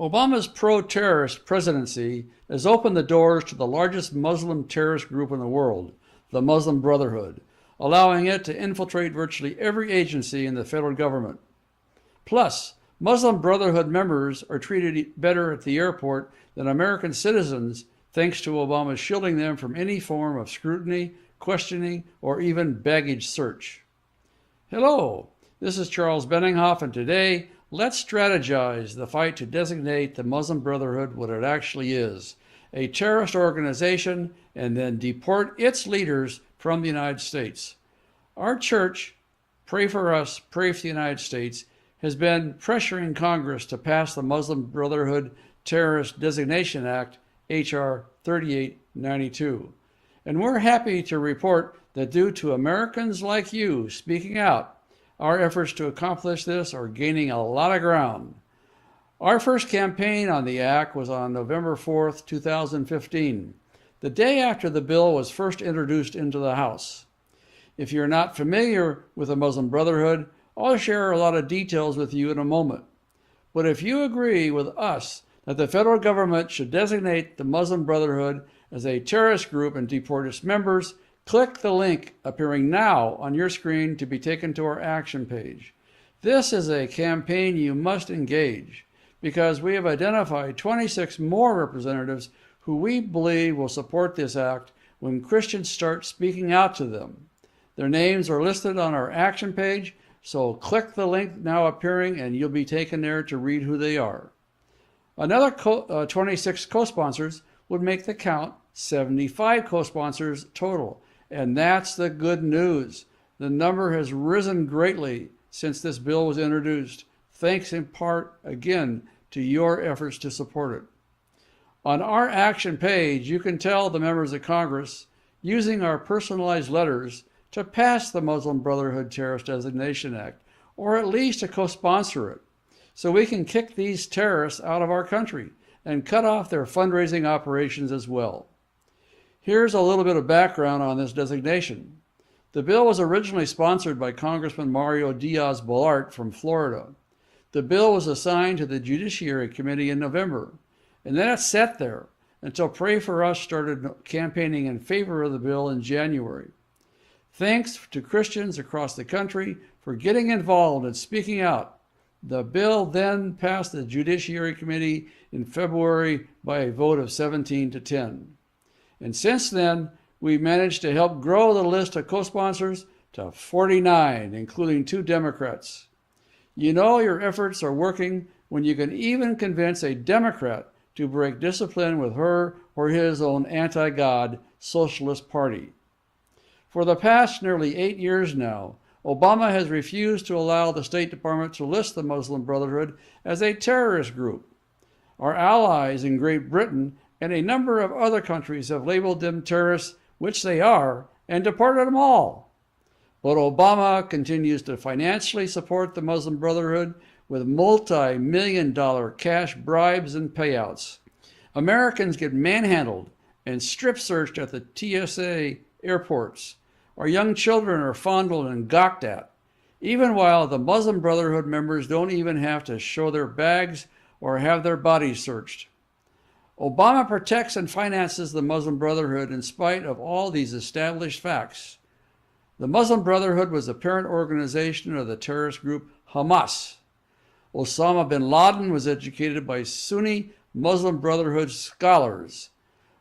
Obama's pro-terrorist presidency has opened the doors to the largest Muslim terrorist group in the world, the Muslim Brotherhood, allowing it to infiltrate virtually every agency in the federal government. Plus, Muslim Brotherhood members are treated better at the airport than American citizens thanks to Obama shielding them from any form of scrutiny, questioning, or even baggage search. Hello, this is Charles Benninghoff, and today, let's strategize the fight to designate the Muslim Brotherhood what it actually is, a terrorist organization, and then deport its leaders from the United States. Our church, Pray for Us, Pray for the United States, has been pressuring Congress to pass the Muslim Brotherhood Terrorist Designation Act, H.R. 3892. And we're happy to report that due to Americans like you speaking out, our efforts to accomplish this are gaining a lot of ground. Our first campaign on the act was on November 4th, 2015, the day after the bill was first introduced into the House. If you're not familiar with the Muslim Brotherhood, I'll share a lot of details with you in a moment. But if you agree with us that the federal government should designate the Muslim Brotherhood as a terrorist group and deport its members, click the link appearing now on your screen to be taken to our action page. This is a campaign you must engage because we have identified 26 more representatives who we believe will support this act when Christians start speaking out to them. Their names are listed on our action page, so click the link now appearing and you'll be taken there to read who they are. Another 26 co-sponsors would make the count 75 co-sponsors total. And that's the good news. The number has risen greatly since this bill was introduced, thanks in part, again, to your efforts to support it. On our action page, you can tell the members of Congress, using our personalized letters, to pass the Muslim Brotherhood Terrorist Designation Act, or at least to co-sponsor it, so we can kick these terrorists out of our country and cut off their fundraising operations as well. Here's a little bit of background on this designation. The bill was originally sponsored by Congressman Mario Diaz-Balart from Florida. The bill was assigned to the Judiciary Committee in November, and then it sat there until Pray for Us started campaigning in favor of the bill in January. Thanks to Christians across the country for getting involved and speaking out. The bill then passed the Judiciary Committee in February by a vote of 17-10. And since then, we managed to help grow the list of co-sponsors to 49, including 2 Democrats. You know your efforts are working when you can even convince a Democrat to break discipline with her or his own anti-God Socialist Party. For the past nearly 8 years now, Obama has refused to allow the State Department to list the Muslim Brotherhood as a terrorist group. Our allies in Great Britain and a number of other countries have labeled them terrorists, which they are, and deported them all. But Obama continues to financially support the Muslim Brotherhood with multi-million-dollar cash bribes and payouts. Americans get manhandled and strip-searched at the TSA airports. Our young children are fondled and gawked at, even while the Muslim Brotherhood members don't even have to show their bags or have their bodies searched. Obama protects and finances the Muslim Brotherhood in spite of all these established facts. The Muslim Brotherhood was the parent organization of the terrorist group Hamas. Osama bin Laden was educated by Sunni Muslim Brotherhood scholars.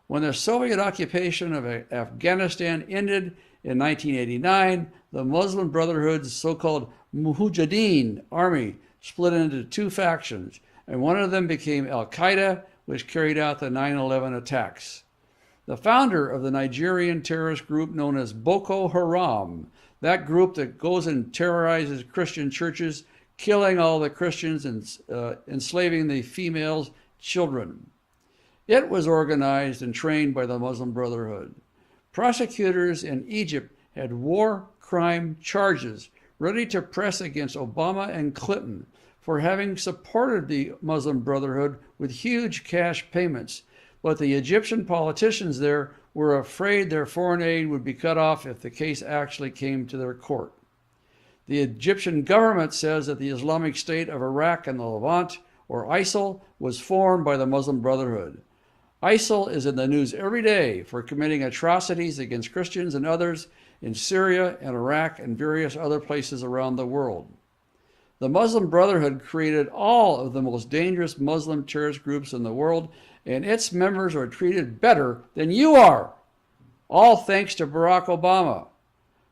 When the Soviet occupation of Afghanistan ended in 1989, the Muslim Brotherhood's so-called Mujahideen army split into 2 factions, and one of them became Al-Qaeda, which carried out the 9/11 attacks. The founder of the Nigerian terrorist group known as Boko Haram, that group that goes and terrorizes Christian churches, killing all the Christians and enslaving the females, children. It was organized and trained by the Muslim Brotherhood. Prosecutors in Egypt had war crime charges ready to press against Obama and Clinton for having supported the Muslim Brotherhood with huge cash payments. But the Egyptian politicians there were afraid their foreign aid would be cut off if the case actually came to their court. The Egyptian government says that the Islamic State of Iraq and the Levant or ISIL, was formed by the Muslim Brotherhood. ISIL is in the news every day for committing atrocities against Christians and others in Syria and Iraq and various other places around the world. The Muslim Brotherhood created all of the most dangerous Muslim terrorist groups in the world, and its members are treated better than you are, all thanks to Barack Obama.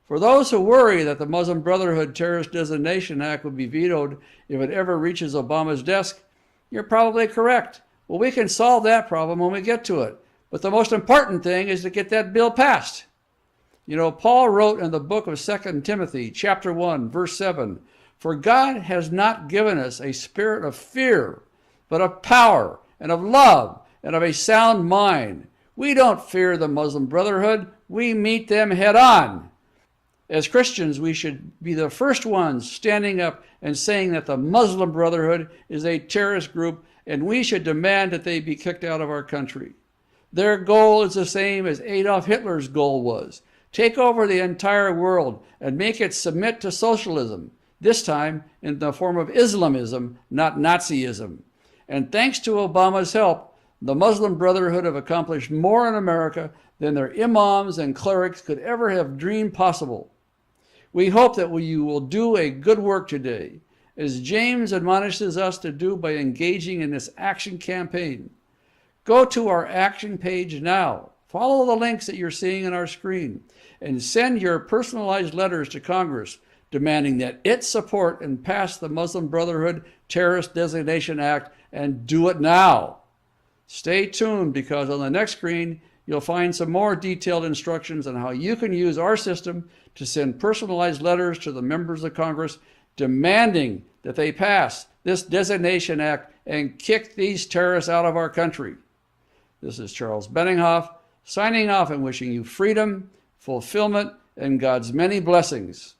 For those who worry that the Muslim Brotherhood Terrorist Designation Act would be vetoed if it ever reaches Obama's desk, you're probably correct. Well, we can solve that problem when we get to it. But the most important thing is to get that bill passed. You know, Paul wrote in the book of 2 Timothy, chapter 1, verse 7, "For God has not given us a spirit of fear, but of power and of love and of a sound mind." We don't fear the Muslim Brotherhood. We meet them head on. As Christians, we should be the first ones standing up and saying that the Muslim Brotherhood is a terrorist group, and we should demand that they be kicked out of our country. Their goal is the same as Adolf Hitler's goal was: take over the entire world and make it submit to socialism, this time in the form of Islamism, not Nazism. And thanks to Obama's help, the Muslim Brotherhood have accomplished more in America than their imams and clerics could ever have dreamed possible. We hope that you will do a good work today, as James admonishes us to do by engaging in this action campaign. Go to our action page now, follow the links that you're seeing on our screen, and send your personalized letters to Congress demanding that it support and pass the Muslim Brotherhood Terrorist Designation Act, and do it now. Stay tuned, because on the next screen you'll find some more detailed instructions on how you can use our system to send personalized letters to the members of Congress demanding that they pass this Designation Act and kick these terrorists out of our country. This is Charles Benninghoff, signing off and wishing you freedom, fulfillment, and God's many blessings.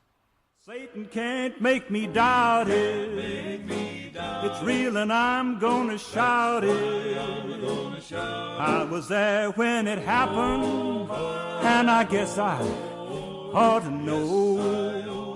Satan can't make me doubt it. It's real and I'm gonna shout it. I was there when it happened, and I guess I ought to know.